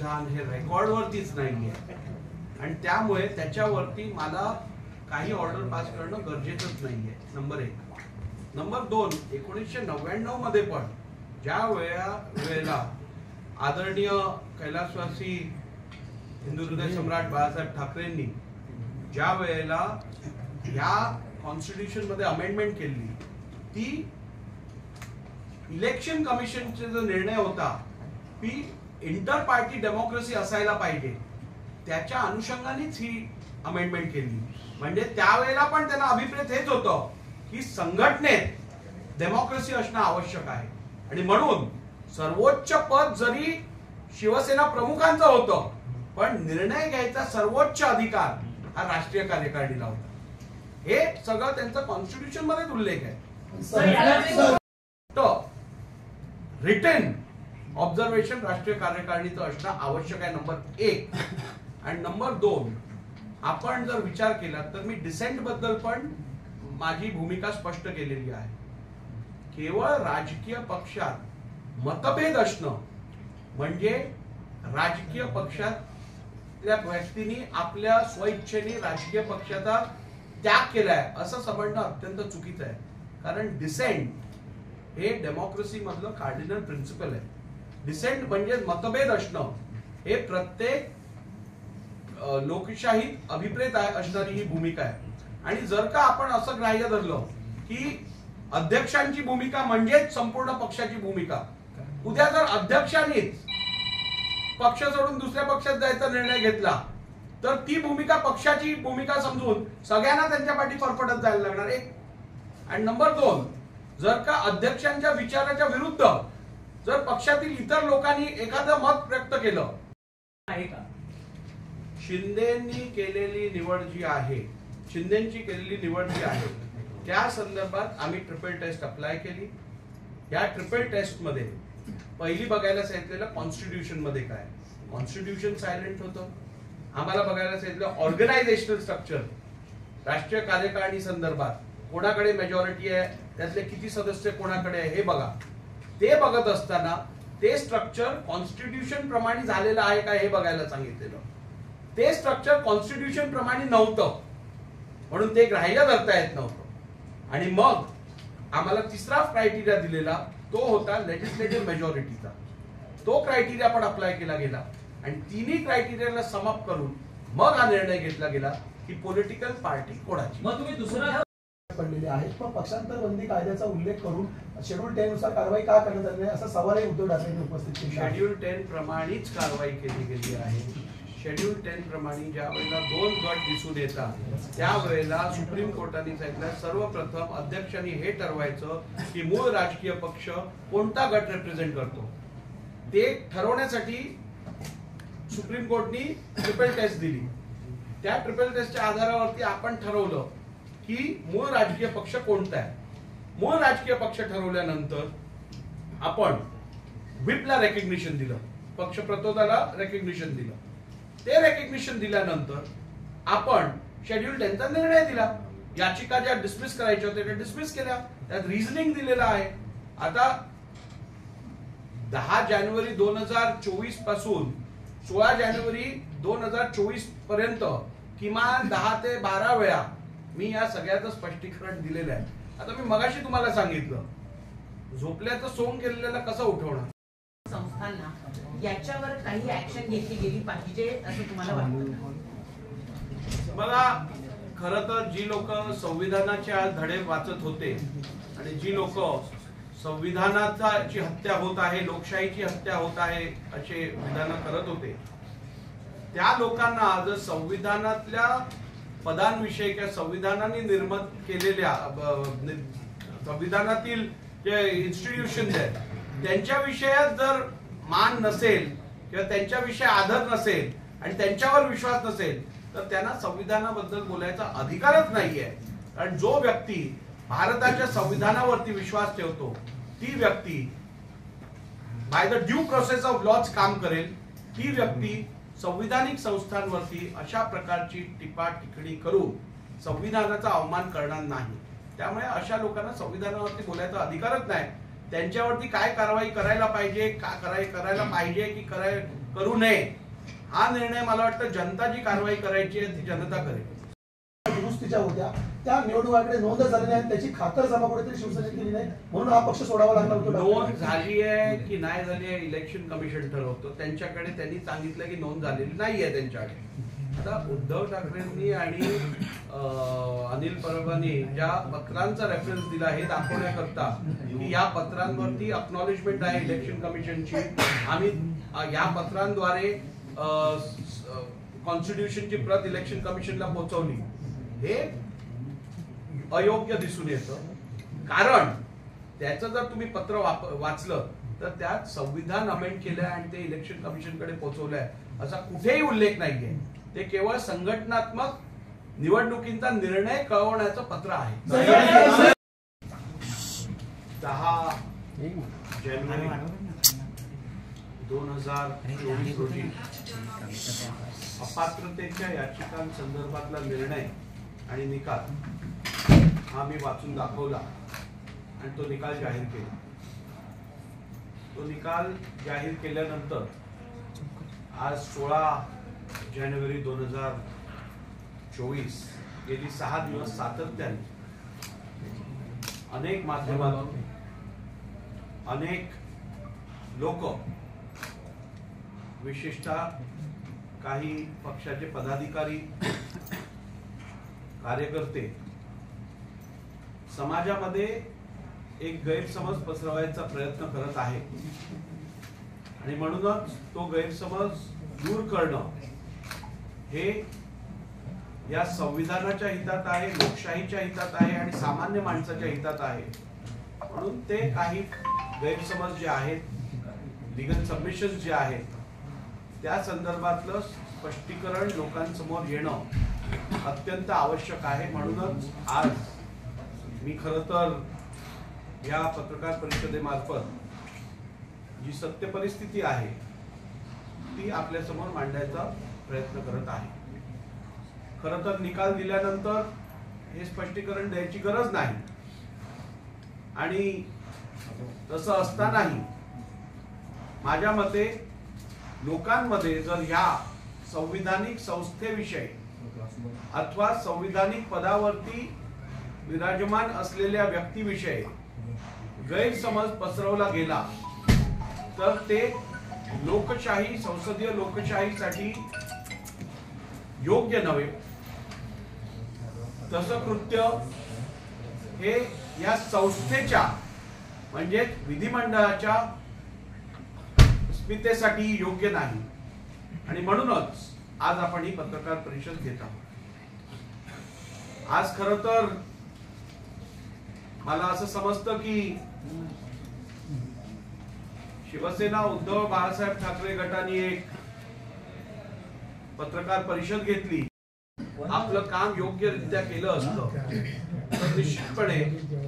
संविधान हे रेकॉर्डवरतीच नाहीये आणि त्यामुळे त्याच्यावरती मला काही ऑर्डर पास करणं गरजेचंच नाहीये. नंबर 1. नंबर 2, 1999 मध्ये पण ज्या वेळेला आदरणीय कैलासवासी हिंदू हृदय सम्राट बाळासाहेब ठाकरेंनी ज्या वेळेला या कॉन्स्टिट्यूशन मध्ये अमेंडमेंट केली, ती इलेक्शन कमिशनचा जो निर्णय होता की इंटर पार्टी डेमोक्रेसी असायला पाहिजे, त्याच्या अनुषंगानेच ही अमेंडमेंट केली. म्हणजे त्यावेळेला पण त्यांना अभिप्रेत हेच होतं की संघटनेत डेमोक्रेसी असणं आवश्यक आहे आणि म्हणून सर्वोच्च पद जरी शिवसेना प्रमुखांचं होतं, पण निर्णय घ्यायचा सर्वोच्च अधिकार हा राष्ट्रीय कार्यकारिणीला होता. हे सगळं त्यांचं कॉन्स्टिट्यूशन मध्ये उल्लेख आहे. रिटन ऑब्झर्वेशन राष्ट्रीय कार्यकारिणीचं असणं आवश्यक आहे, नंबर 1. आणि नंबर 2, आपण जर विचार केला तर मी डिसेंट बद्दल पण माझी भूमिका स्पष्ट केलेली आहे. केवळ राजकीय पक्षात मतभेद असणं म्हणजे राजकीय पक्षातल्या व्यक्तींनी आपल्या स्वइच्छेने राजकीय पक्षाचा त्याग केलाय असं समजणं अत्यंत चुकीचं आहे. कारण डिसेंट हे डेमोक्रेसी मधलं कार्डिनल प्रिन्सिपल आहे. डिसेंट म्हणजे मतभेद असणं हे प्रत्येक लोकशाहीत अभिप्रेत असणारी ही भूमिका आहे. आणि जर का आपण असं ग्राह्य धरलं की अध्यक्षांची भूमिका म्हणजेच संपूर्ण पक्षाची भूमिका, उद्या जर अध्यक्षांनीच पक्ष सोडून दुसऱ्या पक्षात जायचा निर्णय घेतला तर ती भूमिका पक्षाची भूमिका समजून सगळ्यांना त्यांच्या पाठी फरफटत जायला लागणार. 1. आणि नंबर 2, जर का अध्यक्षांच्या विचाराच्या विरुद्ध जर पक्षातील इतर लोकांनी एखादं मत व्यक्त केलं आहे का, शिंदेची केलेली निवड जी आहे त्या संदर्भात आम्ही ट्रिपल टेस्ट अप्लाय केली. या ट्रिपल टेस्ट मध्ये पहिली बघायला सांगितलेलं कॉन्स्टिट्यूशन मध्ये काय, कॉन्स्टिट्यूशन सायलेंट होतं. आम्हाला बघायला सांगितलं ऑर्गनायझेशनल स्ट्रक्चर राष्ट्रीय कार्यकारिणी संदर्भात कोणाकडे मेजॉरिटी आहे, त्यातले किती सदस्य कोणाकडे आहे हे बघा. ते बघत असताना ते स्ट्रक्चर कॉन्स्टिट्यूशन प्रमाणे झालेलं आहे का हे बघायला सांगितलेलं. ते स्ट्रक्चर कॉन्स्टिट्यूशन प्रमाणे नव्हतं म्हणून ते ग्राह्य धरता येत नव्हतं. आणि मग आम्हाला तिसरा क्रायटेरिया दिलेला तो होता लेजिस्लेटिव्ह मेजॉरिटीचा. तो क्रायटेरिया पण अप्लाय केला गेला आणि तिन्ही क्रायटेरियाला समाप्त करून मग हा निर्णय घेतला गेला की पॉलिटिकल पार्टी कोणाची. मग तुम्ही दुसरा पडलेले आहेत, पण पक्षांतर बंदी कायद्याचा उल्लेख करून शेड्यूल 10 नुसार कारवाई का करण्यात आली असं सवालही उद्धव ठाकरेंनी उपस्थित केला. शेड्यूल 10 प्रमाणेच कारवाई केली गेली आहे. शेड्यूल 10 प्रमाणे ज्या वेळेला 2 गट दिसून येतात त्यावेळेला सुप्रीम कोर्टाने सांगितलं सर्वप्रथम अध्यक्षांनी हे ठरवायचं की मूळ राजकीय पक्ष कोणता गट रिप्रेझेंट करतो. ते ठरवण्यासाठी सुप्रीम कोर्टनी ट्रिपल टेस्ट दिली. त्या ट्रिपल टेस्टच्या आधारावरती आपण ठरवलं की मूळ राजकीय पक्ष कोणता आहे. मूळ राजकीय पक्ष ठरवल्यानंतर आपण व्हिपला रेकग्निशन दिलं, पक्ष प्रतोदाला रेकग्निशन दिलं. ते रेकग्निशन दिल्यानंतर आपण शेड्यूल 10चा निर्णय दिला. याचिका ज्या डिसमिस करायच्या होत्या त्या डिसमिस केल्या. त्यात रिझनिंग दिलेलं आहे. आता 10 जानेवारी 2024 पासून 16 जानेवारी 2024 पर्यंत किमान 10 ते 12 वेळा मी या सगळ्याचं स्पष्टीकरण दिलेलं आहे. आता मी मगाशी तुम्हाला सांगितलं झोपल्याचं सोंग केलेल्याला कसं उठवणार. संस्थांना याच्यावर काही ऍक्शन घेतली गेली पाहिजे असं तुम्हाला वाटतं? मला खरं तर जी लोक संविधानाचे आज धडे वाचत होते आणि जी लोक संविधानाची हत्या होत आहे, लोकशाहीची हत्या होत आहे असे विधान करत होते, त्या लोकांना जर संविधानातल्या पदांविषयी किंवा संविधानाने निर्मित केलेल्या संविधानातील जे इन्स्टिट्यूशन आहेत त्यांच्या विषयात जर मान नसेल किंवा त्यांच्याविषयी आदर नसेल आणि त्यांच्यावर विश्वास नसेल तर त्यांना संविधानाबद्दल बोलायचा अधिकारच नाहीये. कारण जो व्यक्ती भारताच्या संविधानावरती विश्वास ठेवतो ती व्यक्ती by the due process of lodge काम करेल. ती व्यक्ती संविधानिक संस्थांवरती अशा प्रकारची टिपा टिप्पणी करून संविधानाचा अवमान करणार नाही. त्यामुळे अशा लोकांना संविधानावरती बोलायचा अधिकारच नाही. त्यांच्यावरती काय कारवाई करायला पाहिजे, करायला पाहिजे की करू नये, हा निर्णय मला वाटतं जनता जी कारवाई करायची आहे ती जनता करेल. दुरुस्तीच्या होत्या त्या निवडणुकाकडे नोंद झाली नाही, त्याची खातरजमा कुठेतरी शिवसेनेने केली नाही, म्हणून हा पक्ष सोडावा लागला होता. नोंद झाली आहे की नाही झाली आहे इलेक्शन कमिशन ठरवतो. त्यांच्याकडे त्यांनी सांगितलं की नोंद झालेली नाहीये त्यांच्याकडे. आता उद्धव ठाकरेंनी आणि अनिल परबांनी ज्या पत्रांचा रेफरन्स दिला हे दाखवण्याकरता की या पत्रांवरती अक्नॉलेजमेंट आहे इलेक्शन कमिशनची, आम्ही या पत्रांद्वारे कॉन्स्टिट्यूशनची प्रत इलेक्शन कमिशनला पोहोचवली, हे अयोग्य दिसून येतं. कारण त्याचं जर तुम्ही पत्र वाचलं तर त्यात संविधान अमेंड केलंय आणि ते इलेक्शन कमिशनकडे पोहोचवलंय असा कुठेही उल्लेख नाहीये. ते केवळ संघटनात्मक निवडणुकीचा निर्णय कळवण्याचं पत्र आहे. 10 जानेवारी 2024 रोजी अपात्रतेच्या याचिकांसंदर्भातला निर्णय आणि निकाल हा मी वाचून दाखवला आणि तो निकाल जाहीर केला. तो निकाल जाहीर केल्यानंतर आज 16 जानेवारी 2024 गेली 6 दिवस सातत्याने अनेक माध्यमातून अनेक लोक, विशेषतः काही पक्षाचे पदाधिकारी, कार्यकर्ते समाजामध्ये एक गैरसमज पसरवायचा प्रयत्न करत आहे आणि म्हणूनच तो गैरसमज दूर करणं हे या संविधानाच्या हितात आहे, लोकशाहीच्या हितात आहे आणि सामान्य माणसाच्या हितात आहे. म्हणून ते काही गैरसमज जे आहेत, लिगल सबमिशन्स जे आहेत, त्या संदर्भातलं स्पष्टीकरण लोकांसमोर येणं अत्यंत आवश्यक आहे. म्हणूनच आज मी खरं तर या पत्रकार परिषदेमार्फत जी सत्य परिस्थिती आहे ती आपल्या समोर मांडण्याचा प्रयत्न करत आहे. खरं तर निकाल दिल्यानंतर हे स्पष्टीकरण द्यायची गरज नाही आणि तसं असतानाही माझ्या मते लोकांमध्ये जर ह्या संविधानिक संस्थेविषयी अथवा संविधानिक पदावरती विराजमान असलेल्या व्यक्तीविषयी गैरसमज पसरवला गेला तर ते लोकशाही, संसदीय लोकशाहीसाठी योग्य नव्हे. तसं कृत्य हे या संस्थेच्या म्हणजे विधिमंडळाच्या अस्मितेसाठी योग्य नाही आणि म्हणूनच आज आपण ही पत्रकार परिषद घेत आहोत. आज खरं तर मला असं समजतं की शिवसेना उद्धव बाळासाहेब ठाकरे गटाने एक पत्रकार परिषद घेतली, आपलं काम योग्यरित्या केलं असतं तर निश्चितपणे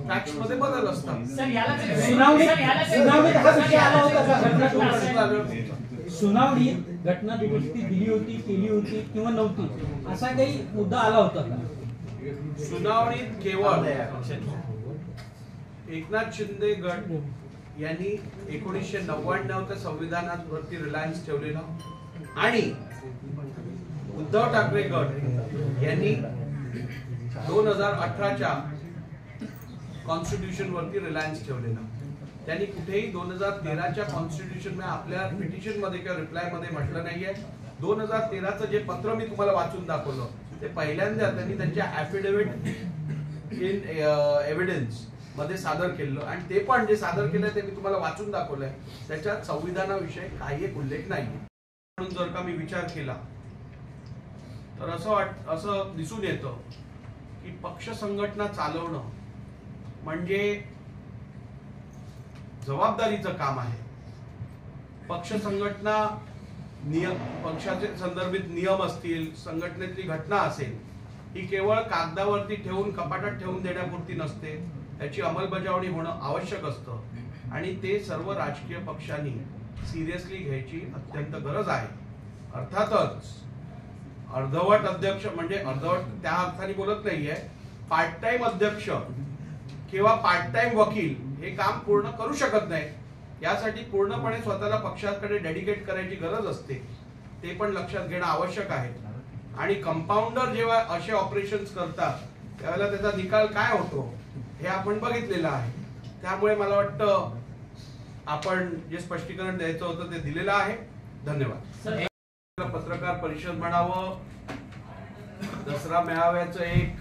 फॅक्ट्स मध्ये बदल असतात. सुनावणीत घटना दुरुस्ती दिली होती, केली होती किंवा नव्हती असा काही मुद्दा आला होता का? सुनावणीत केवळ एकनाथ शिंदे गट यांनी 1999च्या संविधानावरती रिलायन्स ठेवलेला आणि उद्धव ठाकरे गट यांनी 2018च्या कॉन्स्टिट्यूशन वरती रिलायन्स ठेवलेला. त्यांनी कुठेही 2013च्या कॉन्स्टिट्यूशन आपल्या पिटिशन मध्ये किंवा रिप्लाय मध्ये म्हटलं नाहीये. 2013चं जे पत्र मी तुम्हाला वाचून दाखवलं ते पहिल्यांदा त्यांनी त्यांच्या ॲफिडेव्हिट इन एव्हिडन्स मध्ये सादर केलं आणि ते पण जे सादर केलंय ते मी तुम्हाला वाचून दाखवलंय. त्याच्यात संविधानाविषयी काही एक उल्लेख नाही. म्हणून जर का मी विचार केला तर असं दिसून येतं की पक्ष संघटना चालवणं म्हणजे जबाबदारीचं काम आहे. पक्ष संघटना पक्षाचे संदर्भित नियम असतील, संघटनेतली घटना असेल, ही केवळ कागदावरती ठेवून कपाटात ठेवून देण्यापुरती नसते. त्याची अंमलबजावणी होणं आवश्यक असतं आणि ते सर्व राजकीय पक्षांनी सिरियसली घ्यायची अत्यंत गरज आहे. अर्थातच अर्धवट अध्यक्ष म्हणजे अर्धवट त्या अर्थाने बोलत नाहीये, पार्ट टाइम अध्यक्ष किंवा पार्ट टाइम वकील हे काम पूर्ण करू शकत नाही. यासाठी पूर्णपणे स्वतःला पक्षाकडे डेडिकेट करायची गरज असते. ते पण लक्षात घेणं आवश्यक आहे. आणि कंपाऊंडर जेव्हा असे ऑपरेशन्स करतात त्यावेळेला त्याचा निकाल काय होतो हे आपण बघितलेलं आहे. त्यामुळे मला वाटतं आपण जे स्पष्टीकरण द्यायचं होतं ते दिलेलं आहे. धन्यवाद. पत्रकार परिषद म्हणावं, दसरा मेळाव्याचं एक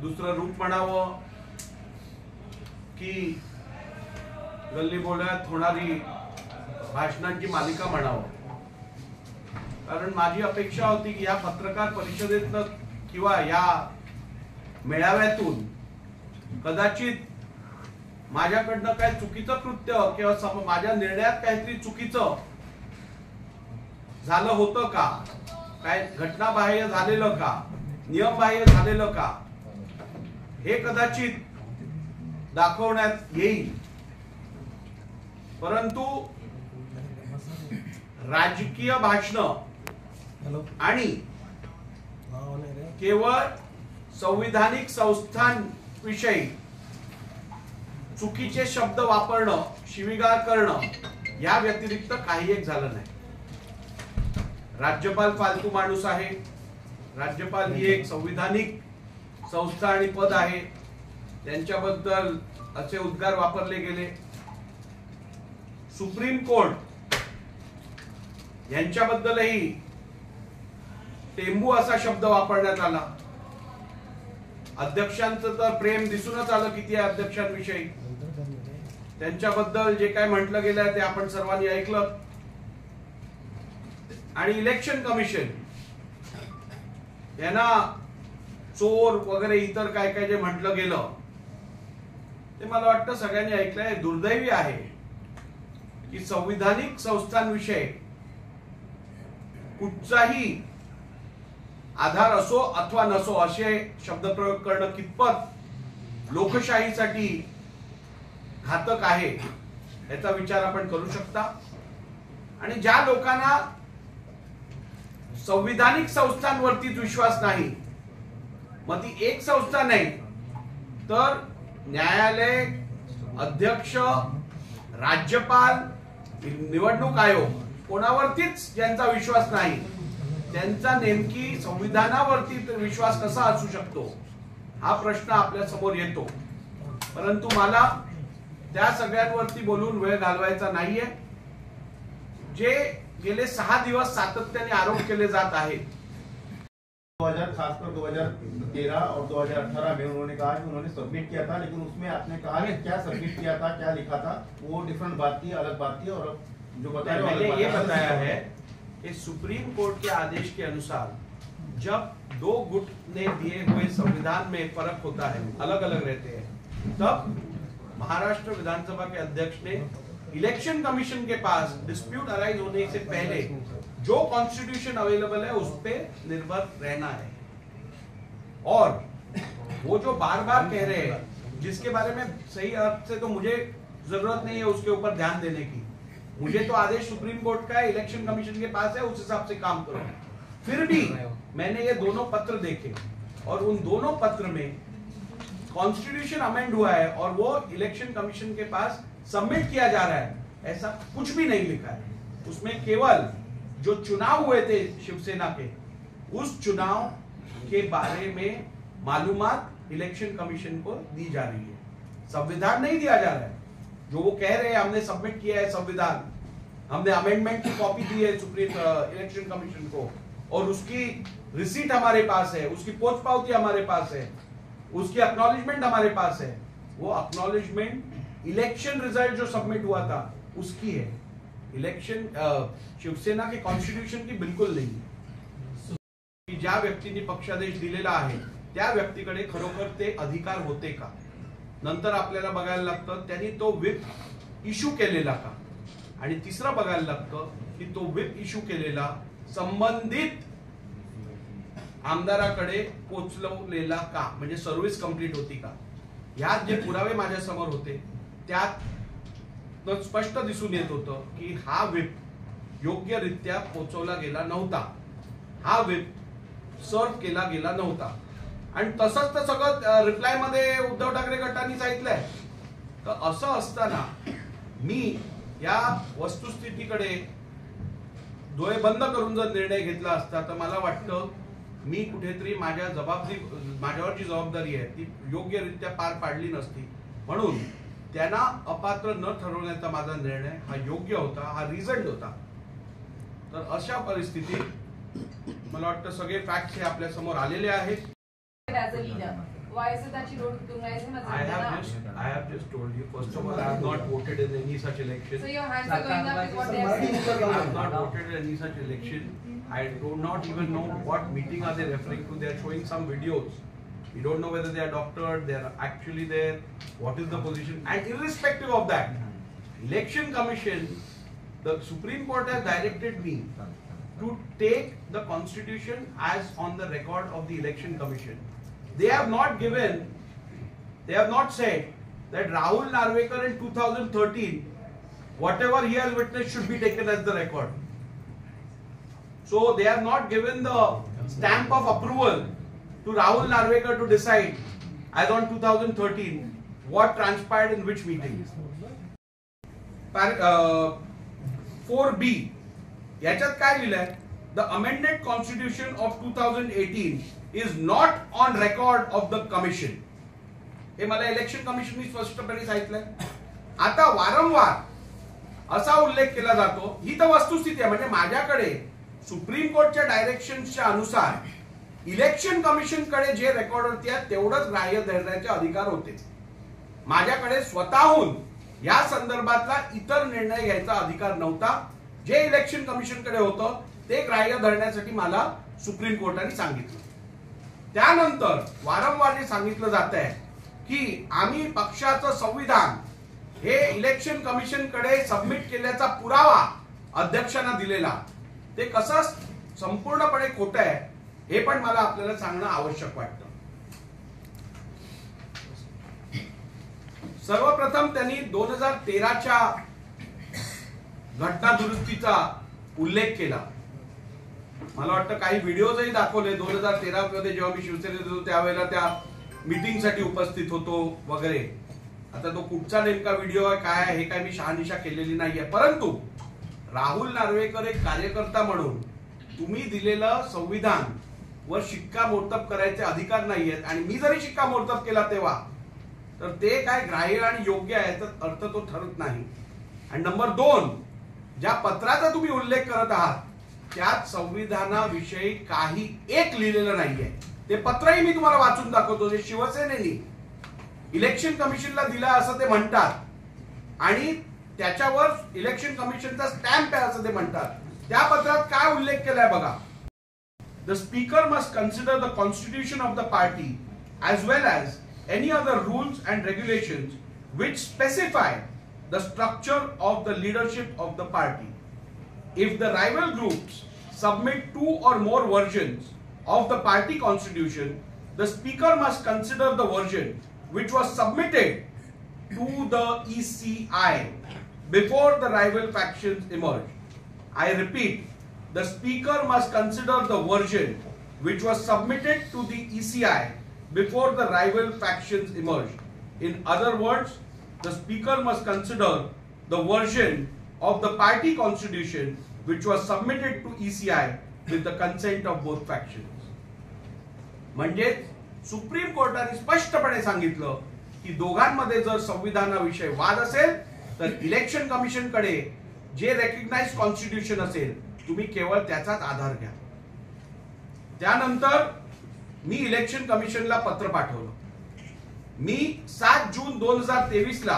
दुसरं रूप म्हणावं, की गल्ली बोळ्यात होणारी भाषणांची मालिका म्हणावं. कारण माझी अपेक्षा होती की या पत्रकार परिषदेतनं किंवा या मेळाव्यातून कदाचित माझ्याकडनं काय चुकीचं कृत्य किंवा माझ्या निर्णयात काहीतरी चुकीचं झालं होतं का, काय घटनाबाह्य झालेलं का, नियमबाह्य झालेलं का, हे कदाचित दाखवण्यात येईल. परंतु राजकीय भाषण आणि केवळ संविधानिक संस्थांविषयी चुकीचे शब्द वापरणं, शिवीगाळ करणं या व्यतिरिक्त काही एक झालं नाही. राज्यपाल फालतू माणूस आहे. राज्यपाल ही एक संविधानिक संस्था आणि पद आहे. त्यांच्याबद्दल असे उद्गार वापरले गेले. सुप्रीम कोर्ट यांच्याबद्दलही टेंबू असा शब्द वापरण्यात आला. अध्यक्षांचं तर प्रेम दिसूनच आलं किती आहे अध्यक्षांविषयी. त्यांच्याबद्दल जे काय म्हटलं गेलं ते आपण सर्वांनी ऐकलं. आणि इलेक्शन कमिशन यांना चोर वगैरे इतर काय काय जे म्हटलं गेलं ते मला वाटतं सगळ्यांनी ऐकलंय. दुर्दैवी आहे की संविधानिक संस्थांविषयी कुठचाही आधार असो अथवा नसो असे शब्दप्रयोग करणं कितपत लोकशाहीसाठी घातक आहे याचा विचार आपण करू शकता. आणि ज्या लोकांना संविधानिक संस्थांवरतीच विश्वास नाही, मग ती एक संस्था नाही तर न्यायालय, अध्यक्ष, राज्यपाल, निवडणूक आयोग कोणावरतीच ज्यांचा विश्वास नाही त्यांचा नेमकी संविधानावरती विश्वास कसा असू शकतो हा प्रश्न आपल्या समोर येतो. परंतु मला त्या सगळ्यांवरती बोलून वेळ घालवायचा नाहीये. जे गेले 6 दिवस सातत्याने आरोप केले जात आहेत. 2000 खासकर 2013 और 2018 में उन्होंने कहा कि उन्होंने सबमिट किया था, लेकिन उसमें आपने कहा कि क्या सबमिट किया था, क्या लिखा था, वो डिफरेंट बात थी, अलग बात थी. और जो बताया मैंने ये बताया है कि सुप्रीम कोर्ट के आदेश के अनुसार जब 2 गुट ने दिए हुए संविधान में फर्क होता है, अलग अलग रहते हैं, तब महाराष्ट्र विधानसभा के अध्यक्ष ने इलेक्शन कमीशन के पास डिस्प्यूट अराइज होने से पहले जो कॉन्स्टिट्यूशन अवेलेबल है उस पर निर्भर रहना है. और वो जो बार बार कह रहे हैं जिसके बारे में सही अर्थ से तो मुझे जरूरत नहीं है उसके ऊपर ध्यान देने की. मुझे तो आदेश सुप्रीम कोर्ट का है, इलेक्शन कमीशन के पास है, उस हिसाब से काम करो. फिर भी मैंने ये दोनों पत्र देखे और उन दोनों पत्र में कॉन्स्टिट्यूशन अमेंड हुआ है और वो इलेक्शन कमीशन के पास सबमिट किया जा रहा है, ऐसा कुछ भी नहीं लिखा है. उसमें केवल जो चुनाव हुए थे शिवसेना के, उस चुनाव के बारे में मालूमात इलेक्शन कमीशन को दी जा रही है. संविधान नहीं दिया जा रहा है. जो वो कह रहे हैं हमने सबमिट किया है संविधान, हमने अमेंडमेंट की कॉपी दी है सुप्रीम इलेक्शन कमीशन को और उसकी रिसीट हमारे पास है, उसकी पोस्ट पावती हमारे पास है, उसकी एक्नॉलेजमेंट हमारे पास है. वो एक्नॉलेजमेंट इलेक्शन रिजल्ट जो सबमिट हुआ था उसकी है, इलेक्शन शिवसेना के कॉन्स्टिट्यूशन की बिलकुल नाही. की ज्या व्यक्तींनी पक्षादेश दिलेला आहे त्या व्यक्तीकडे खरोखर ते अधिकार होते का. नंतर आपल्याला बघायला लागतं त्यांनी तो व्हिप इश्यू केलेला का. आणि तिसरं बघायला लागतं की तो व्हिप इश्यू केलेला संबंधित आमदाराकडे पोचवलेला का, म्हणजे सर्व्हिस कंप्लीट होती का. यात जे पुरावे माझ्या समोर होते त्यात स्पष्ट दिसून येत होतं की हा व्हिप योग्यरित्या पोचवला गेला नव्हता, हा व्हिप सर्व केला गेला नव्हता. आणि तसंच तर सगळं रिप्लाय मध्ये उद्धव ठाकरे गटांनी सांगितलंय तर असं असताना मी या वस्तुस्थितीकडे डोळे बंद करून जर निर्णय घेतला असता तर मला वाटतं मी कुठेतरी माझ्यावर जी जबाबदारी आहे ती योग्यरित्या पार पाडली नसती. म्हणून त्यांना अपात्र न ठरवण्याचा माझा निर्णय हा योग्य होता, हा रिझल्ट होता. तर अशा परिस्थितीत मला वाटतं सगळे फॅक्ट्स हे आपल्या समोर आलेले आहेत. As a leader, why is it that you don't recognize him as a leader? I have just told you. First of all, I have not voted in any such election. So your hands are going up with what they are saying. I have not voted in any such election. I do not even know what meeting are they referring to. They are showing some videos. We don't know whether they are doctored, they are actually there, what is the position. And irrespective of that, Election Commission, the Supreme Court has directed me to take the Constitution as on the record of the Election Commission. They have not said that Rahul Narvekar in 2013, whatever he has witnessed should be taken as the record. So they have not given the stamp of approval to Rahul Narvekar to decide as on 2013 what transpired in which meeting. 4B याच्यात काय लिहिलंय? The amended constitution of 2018 is not on record of the commission. हे मला election कमिशननी स्पष्टपणे सांगितलंय. आता वारंवार असा उल्लेख केला जातो, ही तर वस्तुस्थिती आहे. म्हणजे माझ्याकडे सुप्रीम कोर्टच्या डायरेक्शनच्या अनुसार इलेक्शन कमिशन कडे जे रेकॉर्डवरती आहे तेवढंच ग्राह्य धरण्याचे अधिकार होते. माझ्याकडे स्वतःहून या संदर्भातला इतर निर्णय घ्यायचा अधिकार नव्हता. जे इलेक्शन कमिशन कडे होतं ते ग्राह्य धरण्यासाठी मला सुप्रीम कोर्टाने सांगितलं. त्यानंतर वारंवार हे सांगितलं जात आहे की आम्ही पक्षाचं संविधान हे इलेक्शन कमिशन कडे सबमिट केल्याचा पुरावा अध्यक्षांना दिलेला. ते कसं संपूर्णपणे खोटं आहे हे पण मला आपल्याला सांगणं आवश्यक वाटतं. सर्वप्रथम त्यांनी 2013च्या घटना दुरुस्तीचा उल्लेख केला. मला वाटतं काही व्हिडिओजही दाखवले. 2013 मध्ये जेव्हा मी शिवसेनेत होतो त्यावेळेला त्या मीटिंगसाठी उपस्थित होतो वगैरे. आता तो कुठचा नेमका व्हिडिओ आहे काय आहे हे काय मी शहानिशा केलेली नाहीये. परंतु राहुल नार्वेकर एक कार्यकर्ता म्हणून तुम्ही दिलेलं संविधान वर शिक्कामोर्तब करायचे अधिकार नाहीयेत. आणि मी जरी शिक्कामोर्तब केला तेव्हा तर ते काय ग्राह्य आणि योग्य आहे याचा अर्थ तो ठरत नाही. आणि नंबर 2, ज्या पत्राचा तुम्ही उल्लेख करत आहात त्यात संविधानाविषयी काही एक लिहिलेलं नाहीये. ते पत्रही मी तुम्हाला वाचून दाखवतो जे शिवसेनेने इलेक्शन कमिशनला दिलं असं ते म्हणतात. आणि त्याच्यावर इलेक्शन कमिशनचा स्टॅम्प आहे असं ते म्हणतात. त्या पत्रात काय उल्लेख केलाय बघा. The speaker must consider the constitution of the party as well as any other rules and regulations which specify the structure of the leadership of the party. If the rival groups submit 2 or more versions of the party constitution, the speaker must consider the version which was submitted to the ECI before the rival factions emerge. I repeat, the speaker must consider the version which was submitted to the ECI before the rival factions emerge. In other words, the speaker must consider the version of the party constitution which was submitted to ECI with the consent of both factions. म्हणजे supreme कोर्टाने स्पष्टपणे सांगितलं की दोघांमध्ये जर संविधानाविषयी वाद असेल तर इलेक्शन कमिशन कडे जे रेकग्नाइज्ड कॉन्स्टिट्यूशन असेल तुम्ही केवळ त्याचाच आधार घ्या. त्यानंतर मी इलेक्शन कमिशनला पत्र पाठवलं. मी 7 जून 2023 ला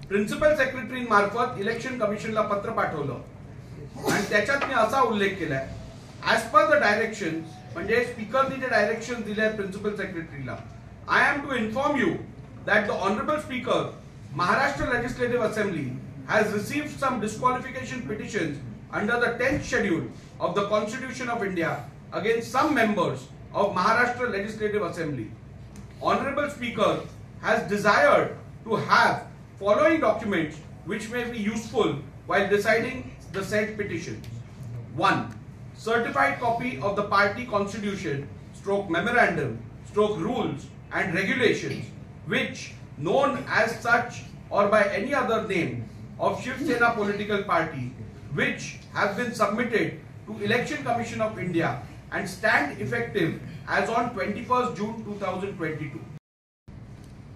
प्रिन्सिपल सेक्रेटरी मार्फत इलेक्शन कमिशनला पत्र पाठवलं आणि त्याच्यात मी असा उल्लेख केलाय ऍज पर द डायरेक्शन म्हणजे स्पीकरनी जे डायरेक्शन दिले आहेत principal सेक्रेटरीला. I am to inform you that the honourable speaker Maharashtra legislative assembly has received some disqualification petitions under the 10th schedule of the Constitution of India against some members of Maharashtra Legislative Assembly. Honorable Speaker has desired to have following documents which may be useful while deciding the said petitions. 1. Certified copy of the party constitution / memorandum / rules and regulations which known as such or by any other name of Shiv Sena political party which have been submitted to Election Commission of India and stand effective as on 21st June 2022.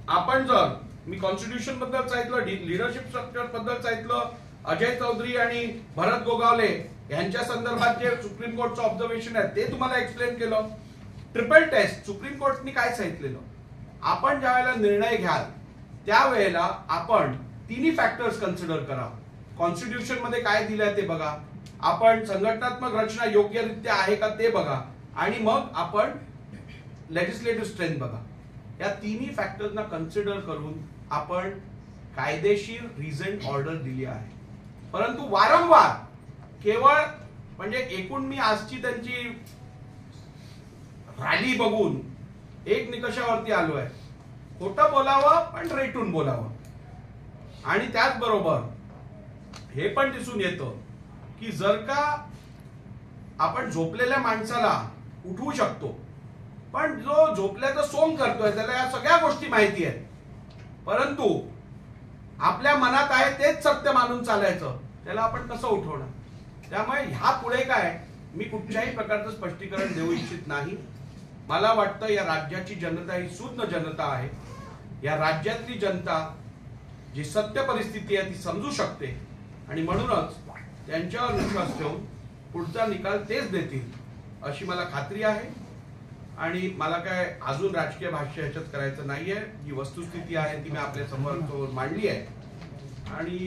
आपण जर मी constitution बद्दल सांगितलं, leadership structure बद्दल सांगितलं, अजय चौधरी आणि भरत गोगावले यांच्या संदर्भात जे सुप्रीम कोर्टचं ऑब्झर्वेशन आहे ते तुम्हाला एक्सप्लेन केलं. ट्रिपल टेस्ट सुप्रीम कोर्टनी काय सांगितलेलं, आपण ज्या वेळेला निर्णय घ्याल त्यावेळेला आपण तिन्ही फॅक्टर्स कन्सिडर करा. कॉन्स्टिट्यूशन मध्ये काय दिलंय ते बघा, आपण संघटनात्मक रचना योग्यरित्या आहे का ते बघा, आणि मग आपण लेजिस्लेटिव्ह स्ट्रेंथ बघा. या तिन्ही फॅक्टर्सना कन्सिडर करून आपण कायदेशीर रिझन ऑर्डर दिली आहे. परंतु वारंवार केवळ म्हणजे एकूण मी आजची त्यांची रॅली बघून एक निकषावरती आलोय, खोटं बोलावं पण रेटून बोलावं. आणि त्याचबरोबर हे पण दिसून येतं की जर का आपण झोपलेल्या माणसाला उठवू शकतो, पण जो झोपल्याचं सोंग करतोय त्याला या सगळ्या गोष्टी माहिती आहेत, परंतु आपल्या मनात आहे तेच सत्य मानून चालायचं, त्याला आपण कसं उठवणार. त्यामुळे ह्या पुढे काय मी कुठल्याही प्रकारचं स्पष्टीकरण देऊ इच्छित नाही. मला वाटतं या राज्याची जनता ही सुज्ञ जनता आहे. या राज्यातली जनता जी सत्य परिस्थिती आहे ती समजू शकते, आणि म्हणूनच त्यांच्यावर विश्वास ठेवून पुढचा निकाल तेच देतील अशी मला खात्री आहे. आणि मला काय अजून राजकीय भाष्य ह्याच्यात करायचं नाहीये. जी वस्तुस्थिती आहे ती मी आपल्या समोर मांडली आहे, आणि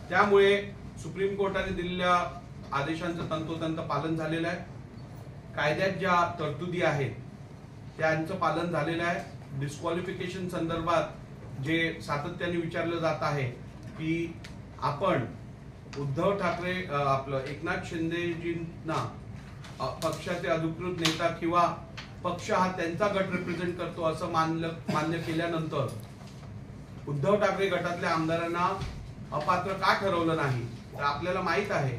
त्यामुळे सुप्रीम कोर्टाने दिलेल्या आदेशांचं तंतोतंत पालन झालेलं आहे. कायद्यात ज्या तरतुदी आहेत त्यांचं पालन झालेलं आहे. डिस्क्वालिफिकेशन संदर्भात जे सातत्याने विचारलं जात आहे की आपण उद्धव ठाकरे आपलं एकनाथ शिंदेजींना पक्षाचे अधिकृत नेता किंवा पक्ष हा त्यांचा गट रिप्रेझेंट करतो असं मान्य केल्यानंतर उद्धव ठाकरे गटातल्या आमदारांना अपात्र का ठरवलं नाही, तर आपल्याला माहित आहे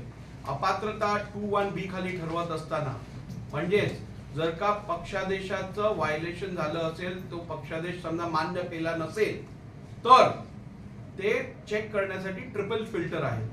अपात्रता 2(1)(b) खाली ठरवत असताना, म्हणजेच जर का पक्षादेशाचं व्हायलेशन झालं असेल, तो पक्षादेश समजा मान्य केला नसेल तर ते चेक करण्यासाठी ट्रिपल फिल्टर आहे.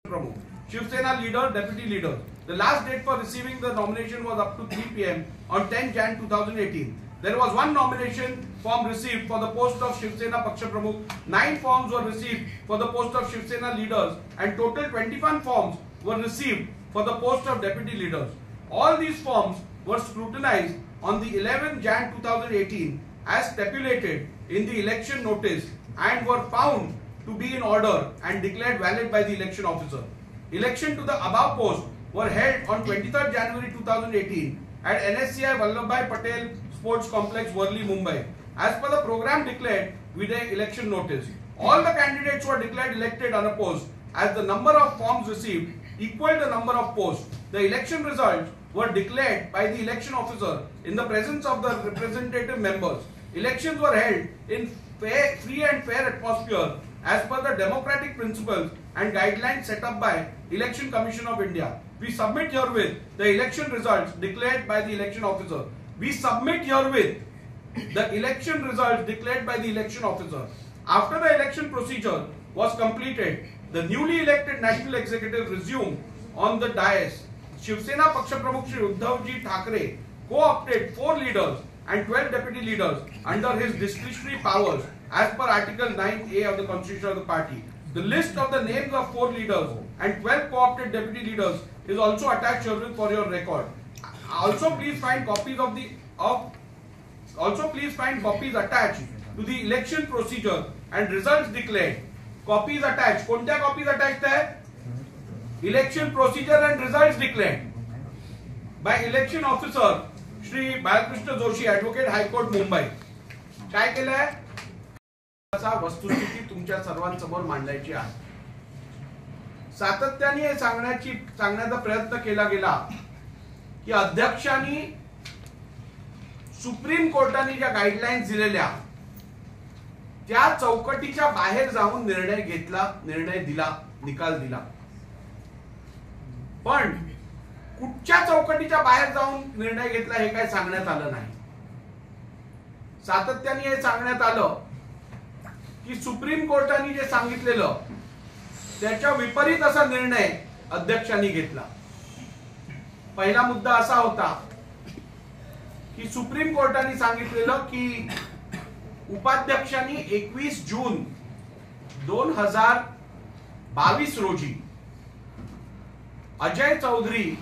प्रमुख Shiv Sena leader, deputy leader. The last date for receiving the nomination was up to 3 p.m. on 10 Jan 2018. There was one nomination form received for the post of Shiv Sena Paksha Pramukh. 9 forms were received for the post of Shiv Sena leaders, and total 21 forms were received for the post of deputy leaders. All these forms were scrutinized on the 11th Jan 2018 as stipulated in the election notice and were found to be in order and declared valid by the election officer. Election to the above post were held on 23rd January 2018 at NSCI Vallabhbhai Patel Sports Complex, Worli, Mumbai. As per the program declared with the election notice, all the candidates were declared elected unopposed as the number of forms received equaled the number of posts. The election results were declared by the election officer in the presence of the representative members. Elections were held in free and fair atmosphere as per the democratic principles and guidelines set up by Election Commission of India. We submit herewith the election results declared by the election officer. We submit herewith the election results declared by the election officer. After the election procedure was completed, the newly elected national executive resumed on the dais. Shiv Sena Paksha Pramukh Shri Uddhavji Thackeray co-opted 4 leaders and 12 deputy leaders under his discretionary powers as per Article 9A of the Constitution of the party. The list of the names of 4 leaders and 12 co-opted deputy leaders is also attached here for your record. Also, please find copies attached to the election procedure and results declared. Copies attached. कोणत्या copies attached आहे? Election procedure and results declared by election officer Shri Balkrishna Joshi, advocate, high court, Mumbai. काय केलंय? वस्तुस्थिती तुमच्या सर्वांसमोर मांडायची आहे. सातत्याने हे सांगण्याचा प्रयत्न केला गेला की अध्यक्षांनी सुप्रीम कोर्टाने ज्या गाईडलाईन्स दिलेल्या त्या चौकटीच्या बाहेर जाऊन निर्णय दिला, निकाल दिला. पण कुठच्या चौकटीच्या बाहेर जाऊन निर्णय घेतला हे काय सांगण्यात आलं नाही. सातत्याने हे सांगण्यात आलं की सुप्रीम कोर्टाने जे सांगितलेलं त्याच्या विपरीत असा निर्णय अध्यक्षांनी घेतला. पहिला मुद्दा असा होता की सुप्रीम कोर्टाने सांगितलेलं की उपाध्यक्षांनी 21 जून 2022 रोजी अजय चौधरी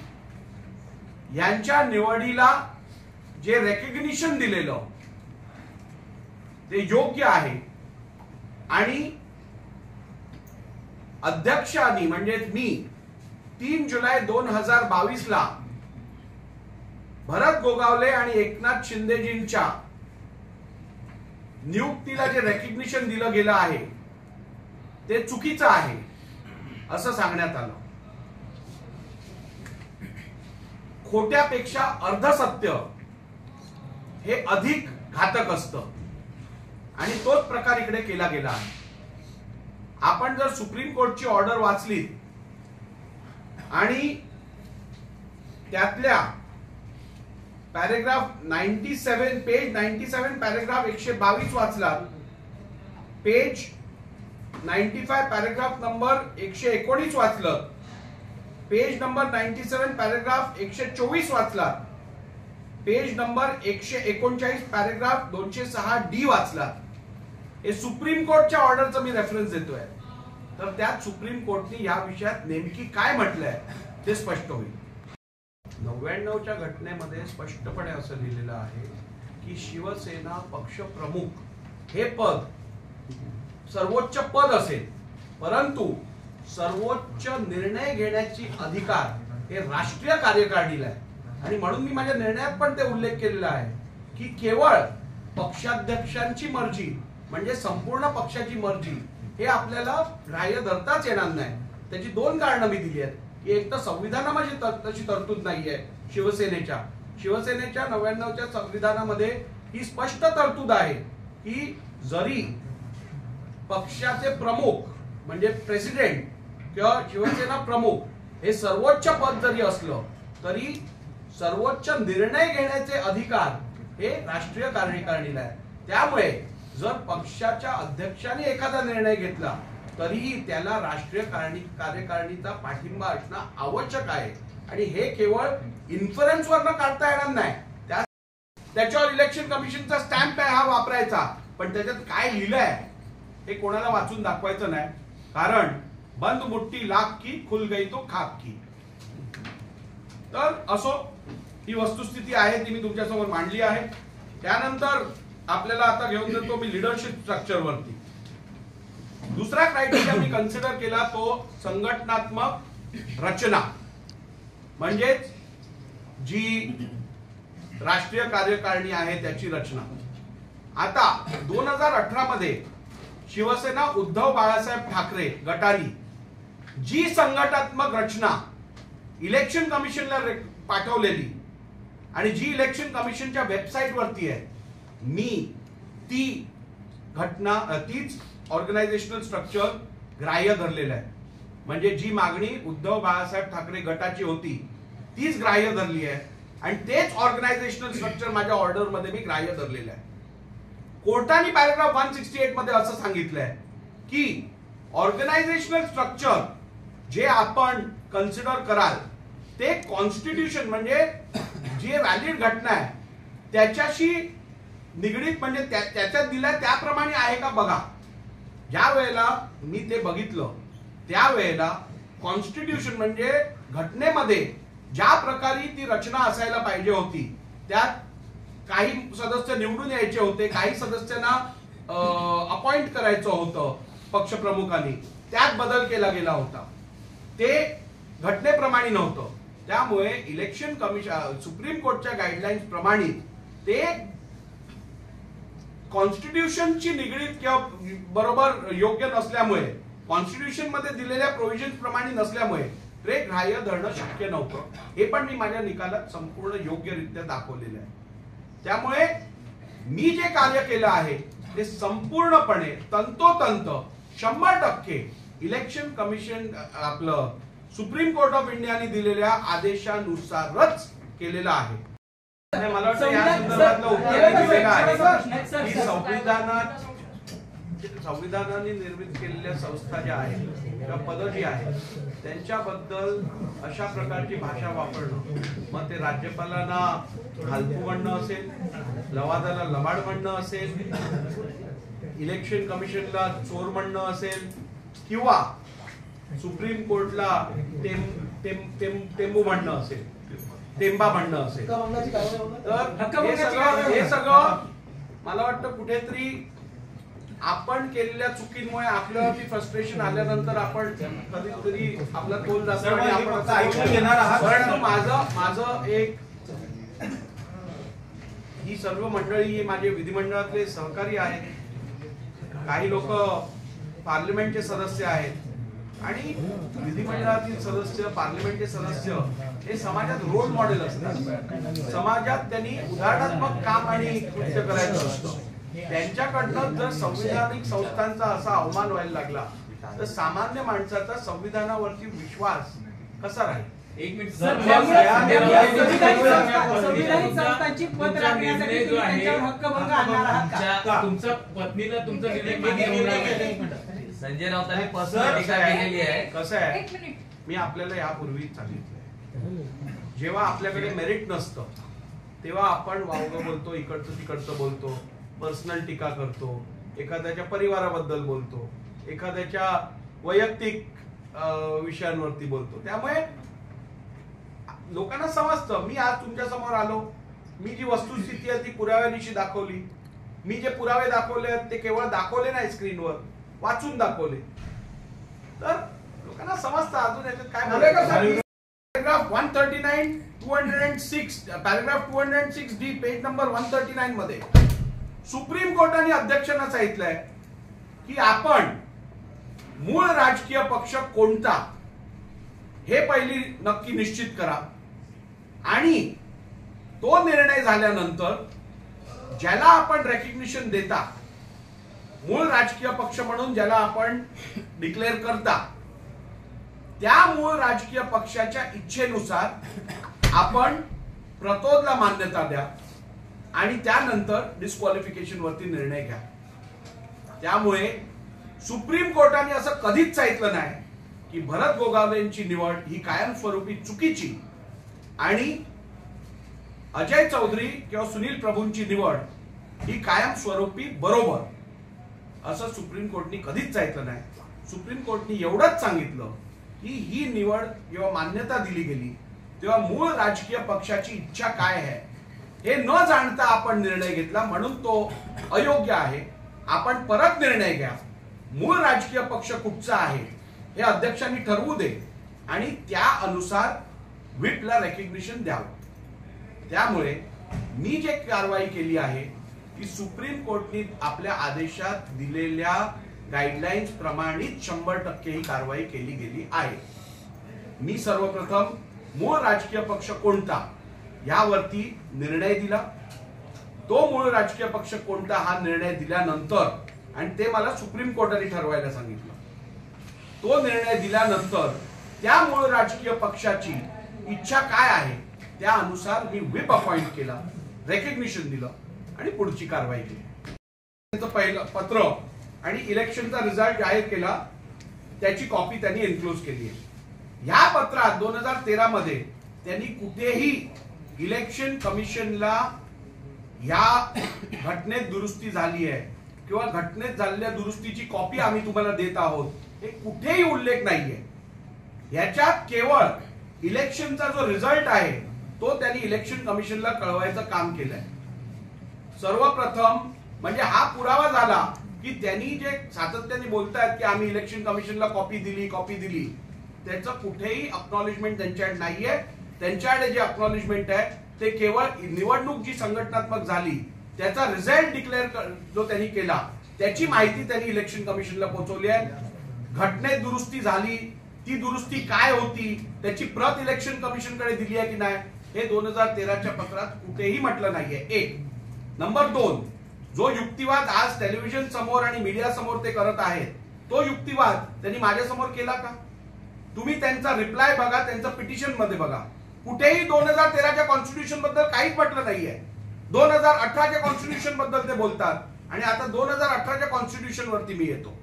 यांच्या निवडीला जे रेकग्निशन दिलेलं ते योग्य आहे आणि अध्यक्षांनी म्हणजे मी 3 जुलै 2022 ला भरत गोगावले आणि एकनाथ शिंदेजींच्या नियुक्तीला जे रेकग्निशन दिलं गेलं आहे ते चुकीचं आहे असं सांगण्यात आलं. खोट्यापेक्षा अर्धसत्य हे अधिक घातक असतं आणि तोच प्रकार इकडे केला गेला आहे. आपण जर सुप्रीम कोर्टची ऑर्डर वाचली आणि त्यातल्या पॅरेग्राफ 97 पेज 97 पॅरेग्राफ 122 वाचला, पेज 95 पॅरेग्राफ नंबर 119 वाचलं, पेज नंबर 97 पॅरेग्राफ 124 वाचला, पेज नंबर 139 पॅरेग्राफ 206 डी वाचला. हे सुप्रीम कोर्टच्या ऑर्डरचं मी रेफरन्स देतोय. तर त्यात सुप्रीम कोर्टने या विषयात नेमकी काय म्हटलंय ते स्पष्ट होईल. 99च्या घटनेमध्ये स्पष्टपणे असं लिहिलेलं आहे की शिवसेना पक्ष प्रमुख हे पद सर्वोच्च पद असेल, परंतु सर्वोच्च निर्णय घेण्याची अधिकार हे राष्ट्रीय कार्यकारिणीला आहे. आणि म्हणून मी माझ्या निर्णयात पण ते उल्लेख केलेला आहे की केवळ पक्षाध्यक्षांची मर्जी म्हणजे संपूर्ण पक्षाची मर्जी हे आपल्याला ग्राह्य धरताच येणार नाही. त्याची 2 कारणं मी दिली आहेत की एक तर संविधानामध्ये तशी तरतूद नाहीये. शिवसेनेच्या 99च्या संविधानामध्ये ही स्पष्ट तरतूद आहे की जरी पक्षाचे प्रमुख म्हणजे प्रेसिडेंट किंवा शिवसेना प्रमुख हे सर्वोच्च पद जरी असलं तरी सर्वोच्च निर्णय घेण्याचे अधिकार हे राष्ट्रीय कार्यकारिणीला आहे. त्यामुळे जर पक्षाच्या अध्यक्षाने एखादा निर्णय घेतला तरीही त्याला राष्ट्रीय कार्यकारिणीचा पाठिंबा असणं आवश्यक आहे. आणि हे केवळ इन्फ्लुएन्सवर काढता येणार नाही, त्याच्यावर इलेक्शन कमिशनचा स्टॅम्प आहे हा वापरायचा, पण त्याच्यात काय लिहिलंय हे कोणाला वाचून दाखवायचं नाही. कारण बंद मुट्ठी लाख की खुल गई तो खाक की. तर असो, ही वस्तुस्थिती आहे ती मी तुमच्यासमोर मांडली आहे. त्यानंतर आपल्याला आता घेऊन जातो मी लिडरशिप स्ट्रक्चर वरती. दुसरा क्रायटेरिया मी कन्सिडर केला तो संघटनात्मक रचना, म्हणजेच जी राष्ट्रीय कार्यकारिणी आहे त्याची रचना. आता 2018 मध्ये शिवसेना उद्धव बाळासाहेब ठाकरे गटारी जी संघटनात्मक रचना इलेक्शन कमिशनला पाठवलेली आणि जी इलेक्शन कमिशनच्या वेबसाईट वरती आहे, मी तीच ऑर्गनायझेशनल स्ट्रक्चर ग्राह्य धरलेलं आहे. म्हणजे जी मागणी उद्धव बाळासाहेब ठाकरे गटाची होती तीच ग्राह्य धरली आहे आणि तेच ऑर्गनायझेशनल स्ट्रक्चर माझ्या ऑर्डर मध्ये मी ग्राह्य धरलेलं आहे. कोर्टाने पॅराग्राफ 168 मध्ये असं सांगितलंय की ऑर्गनायझेशनल स्ट्रक्चर जे आपण कन्सिडर कराल ते कॉन्स्टिट्यूशन म्हणजे जे व्हॅलिड घटना आहे त्याच्याशी निगडीत म्हणजे त्याच्यात दिल्या त्याप्रमाणे आहे का बघा. ज्या वेळेला मी ते बघितलं त्यावेळेला कॉन्स्टिट्यूशन म्हणजे घटनेमध्ये ज्या प्रकारे ती रचना असायला पाहिजे होती त्यात काही सदस्य निवडून यायचे होते, काही सदस्यांना अपॉइंट करायचं होतं पक्षप्रमुखांनी, त्यात बदल केला गेला होता. ते घटनेप्रमाणे नव्हतं. त्यामुळे इलेक्शन कमिशन सुप्रीम कोर्टच्या गाईडलाईन्स प्रमाणे ते कॉन्स्टिट्यूशनची निगडीत किंवा बरोबर योग्य नसल्यामुळे, कॉन्स्टिट्यूशन मध्ये दिलेल्या प्रोव्हिजन प्रमाणे नसल्यामुळे ते ग्राह्य धरणं शक्य नव्हतं. हे पण मी माझ्या निकालात संपूर्ण योग्यरित्या दाखवलेलं आहे. त्यामुळे मी जे कार्य केलं आहे ते संपूर्णपणे तंतोतंत 100% इलेक्शन कमिशन आपलं सुप्रीम कोर्ट ऑफ इंडियाने दिलेल्या आदेशानुसारच केलेलं आहे. मला वाटतं या संदर्भातलं उत्तर दिलेलं आहे की संविधानात संविधानाने निर्मित केलेल्या संस्था ज्या आहेत किंवा पदं जी आहेत त्यांच्याबद्दल अशा प्रकारची भाषा वापरणं, मग ते राज्यपालांना हालतू म्हणणं असेल, लवादाला लबाड म्हणणं असेल, इलेक्शन कमिशनला चोर म्हणणं असेल किंवा सुप्रीम कोर्टला टेंबू म्हणणं असेल, टेंबा म्हणणं असेल, तर हे सगळं मला वाटतं कुठेतरी आपण केलेल्या चुकींमुळे आपल्यावरती फ्रस्ट्रेशन आल्यानंतर आपण कधीतरी आपला तोल जातो आणि आपण परंतु माझं एक, ही सर्व मंडळी माझे विधिमंडळातले सहकारी आहेत, काही लोक पार्लिमेंटचे सदस्य आहेत आणि विधिमंडळातील सदस्य, पार्लिमेंटचे सदस्य हे समाजात रोल मॉडेल असतात. समाजात त्यांनी उदाहरणात्मक काम आणि कृत्य करायचं असतं. त्यांच्याकडनं जर संविधानिक संस्थांचा असा अवमान व्हायला लागला तर सामान्य माणसाचा संविधानावरती विश्वास कसा राहील? एक मिनिट संविधानिक संस्थांची पद राखण्यासाठी त्यांच्यावर हक्कभंग आणणार आहात का? तुमच्या पत्नीला तुमचा निर्णय मान्य संजय राऊतांनी पर्सनल टीका केलेली आहे. कसं आहे, मी आपल्याला यापूर्वी सांगितलंय, जेव्हा आपल्याकडे मेरिट नसतं तेव्हा आपण वावगं बोलतो, इकडचं तिकडचं बोलतो, पर्सनल टीका करतो, एखाद्याच्या परिवाराबद्दल बोलतो, एखाद्याच्या वैयक्तिक विषयांवरती बोलतो. त्यामुळे लोकांना समजतं मी आज तुमच्या समोर आलो, मी जी वस्तुस्थिती आहे ती पुराव्यानिशी दाखवली, मी जे पुरावे दाखवले ते केवळ दाखवले नाही स्क्रीनवर, वाचून दाखवले, तर लोकांना समजतं. अजून याच्यात काय paragraph 139 206 paragraph 206D page number 139 मध्ये सुप्रीम कोर्टाने अध्यक्षांना सांगितलंय की आपण मूळ राजकीय पक्ष कोणता हे पहिली नक्की निश्चित करा आणि तो निर्णय झाल्यानंतर ज्याला आपण रेकग्निशन देता, मूळ राजकीय पक्ष म्हणून ज्याला आपण डिक्लेअर करता, त्या मूळ राजकीय पक्षाच्या इच्छेनुसार आपण प्रतोदला मान्यता द्या आणि त्यानंतर डिस्क्वालिफिकेशन वरती निर्णय घ्या. त्यामुळे सुप्रीम कोर्टाने असं कधीच सांगितलं नाही की भरत गोगावलेंची निवड ही कायमस्वरूपी चुकीची आणि अजय चौधरी किंवा सुनील प्रभूंची निवड ही कायमस्वरूपी बरोबर, असं सुप्रीम कोर्टने कधीच सांगितलं नाही. सुप्रीम कोर्टने एवढंच सांगितलं की ही निवड जेव्हा मान्यता दिली गेली तेव्हा मूळ राजकीय पक्षाची इच्छा काय आहे हे न जाणता आपण निर्णय घेतला, म्हणून तो अयोग्य आहे. आपण परत निर्णय घ्या, मूळ राजकीय पक्ष कुठचा आहे हे अध्यक्षांनी ठरवू दे आणि त्या अनुसार व्हिपला रेकग्निशन द्यावं. त्यामुळे मी जे कारवाई केली आहे ती सुप्रीम कोर्टने आपल्या आदेशात दिलेल्या गाईडलाईन्स प्रमाणित 100% ही कारवाई केली गेली आहे. मी सर्वप्रथम मूळ राजकीय पक्ष कोणता यावरती निर्णय दिला. तो मूळ राजकीय पक्ष कोणता हा निर्णय दिल्यानंतर, आणि ते मला सुप्रीम कोर्टाने ठरवायला सांगितलं, तो निर्णय दिल्यानंतर त्या मूळ राजकीय पक्षाची इच्छा काय आहे त्या अनुसार मी व्हिप अपॉइंट केला, रेकग्निशन दिलं आणि पुढची कारवाई केली. त्यांचं पहिलं पत्र आणि इलेक्शनचा रिझल्ट जाहीर केला त्याची कॉपी त्यांनी एन्क्लोज केली आहे. ह्या पत्रात 2013 मध्ये त्यांनी कुठेही इलेक्शन कमिशनला या घटनेत दुरुस्ती झाली आहे किंवा घटनेत झालेल्या दुरुस्तीची कॉपी आम्ही तुम्हाला देत आहोत हे कुठेही उल्लेख नाहीये. याच्यात केवळ इलेक्शनचा जो रिझल्ट आहे तो त्यांनी इलेक्शन कमिशनला कळवायचं काम केलंय. सर्वप्रथम म्हणजे हा पुरावा झाला की त्यांनी जे सातत्याने बोलतायत की आम्ही इलेक्शन कमिशनला कॉपी दिली, त्याचं कुठेही अक्नॉलेजमेंट त्यांच्याकडे नाहीये. त्यांच्याकडे जे अक्नॉलेजमेंट आहे ते केवळ निवडणूक जी संघटनात्मक झाली त्याचा रिझल्ट डिक्लेअर जो त्यांनी केला त्याची माहिती त्यांनी इलेक्शन कमिशनला पोहोचवली आहे. घटनेत दुरुस्ती झाली, ती दुरुस्ती काय होती त्याची प्रत इलेक्शन कमिशनकडे दिली आहे की नाही हे 2013च्या पत्रात कुठेही म्हटलं नाहीये. एक. नंबर 2, जो युक्तिवाद आज टेलिव्हिजन समोर आणि मीडिया समोर ते करत आहेत तो युक्तिवाद त्यांनी माझ्या समोर केला का? तुम्ही त्यांचा रिप्लाय बघा, त्यांचं पिटिशन मध्ये बघा, कुठेही 2013च्या कॉन्स्टिट्यूशन बद्दल काहीच म्हटलं नाहीये. 2018च्या कॉन्स्टिट्यूशन बद्दल ते बोलतात, आणि आता 2018च्या कॉन्स्टिट्यूशन वरती मी येतो.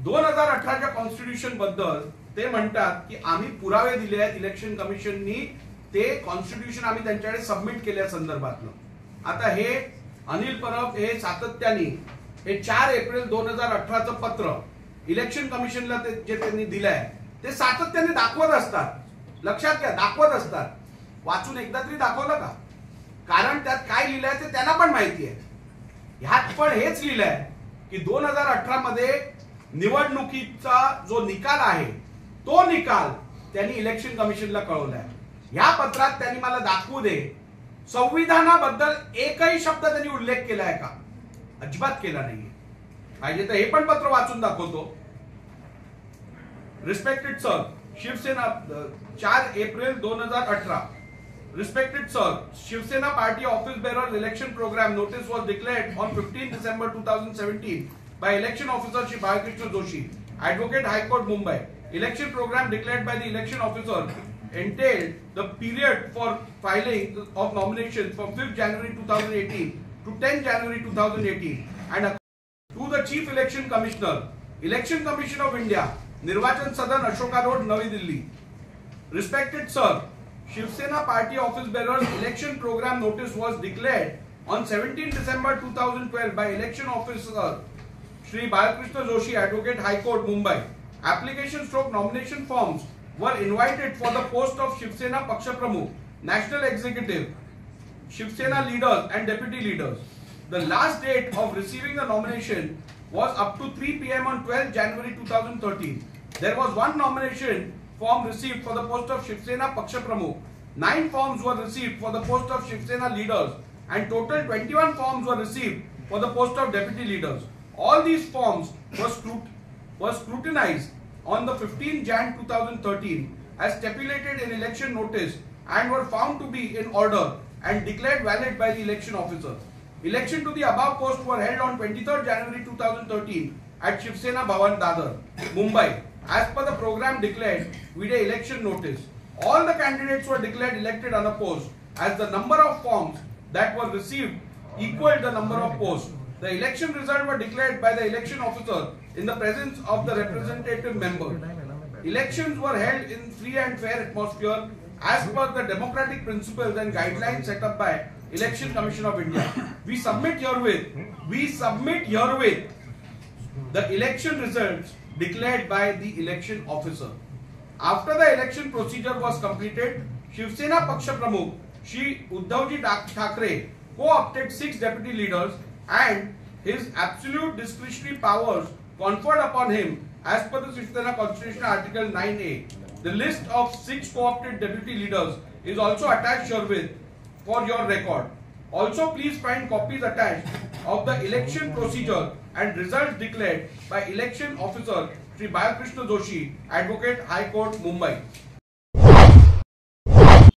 2018च्या कॉन्स्टिट्यूशन बद्दल ते म्हणतात की आम्ही पुरावे दिले आहेत, इलेक्शन कमिशननी ते कॉन्स्टिट्यूशन आम्ही त्यांच्याकडे सबमिट केल्या संदर्भातलं. आता हे अनिल परब हे सातत्याने हे 4 एप्रिल 2018चं पत्र इलेक्शन कमिशनला जे त्यांनी दिलंय ते सातत्याने दाखवत असतात. लक्षात घ्या, दाखवत असतात. वाचून एकदा तरी दाखवलं का? कारण त्यात काय लिहिलंय ते त्यांना पण माहिती आहे. ह्यात पण हेच लिहिलंय की 2018 मध्ये निवडणुकीचा जो निकाल आहे तो निकाल त्यांनी इलेक्शन कमिशनला कळवलाय. ह्या पत्रात त्यांनी मला दाखवू दे संविधानाबद्दल एकही शब्द त्यांनी उल्लेख केलाय का? अजिबात केला नाहीये. पाहिजे तर हे पण पत्र वाचून दाखवतो. Respected sir, Shiv Sena 4 April 2018. Respected sir, Shivsena Party Office Bearers Election Program notice was declared on 15 December 2017 by Election Officer Shri Balakrishna Joshi, Advocate High Court, Mumbai. Election program declared by the election officer entailed the period for filing of nominations from 5th January 2018 to 10th January 2018 and to the Chief Election Commissioner, Election Commission of India, Nirvachan Sadan, Ashoka Road, Navi Delhi. Respected sir, Shivsena Party Office Bearers Election Program Notice was declared on 17 December 2012 by Election Officer Shri Balakrishna Joshi, Advocate High Court, Mumbai. Application stroke nomination forms were invited for the post of Shivsena Paksha Pramukh, National Executive, Shivsena leaders and deputy leaders. The last date of receiving the nomination was up to 3 p.m. on 12 January 2013. There was one nomination form received for the post of Shivsena Paksha Pramukh. 9 forms were received for the post of Shivsena leaders and total 21 forms were received for the post of deputy leaders. All these forms were scrutinized on the 15 Jan 2013 as stipulated in election notice and were found to be in order and declared valid by the election officer. Election to the above post were held on 23rd January 2013 at Shivsena Bhavan, Dadar, Mumbai. As per the program declared with a election notice, all the candidates were declared elected unopposed as the number of forms that were received equaled the number of posts. The election results were declared by the election officer in the presence of the representative member. Elections were held in free and fair atmosphere as per the democratic principles and guidelines set up by Election Commission of India. We submit herewith the election results declared by the election officer. After the election procedure was completed, Shivsena Paksha Pramukh Shri Uddhavji Thackeray co-opted 6 deputy leaders and his absolute discretionary powers conferred upon him as per the Shivsena Constitution Article 9A. The list of 6 co-opted deputy leaders is also attached herewith for your record. Also, please find copies attached of the election procedure and results declared by election officer Shri Balakrishna Joshi, Advocate High Court, Mumbai.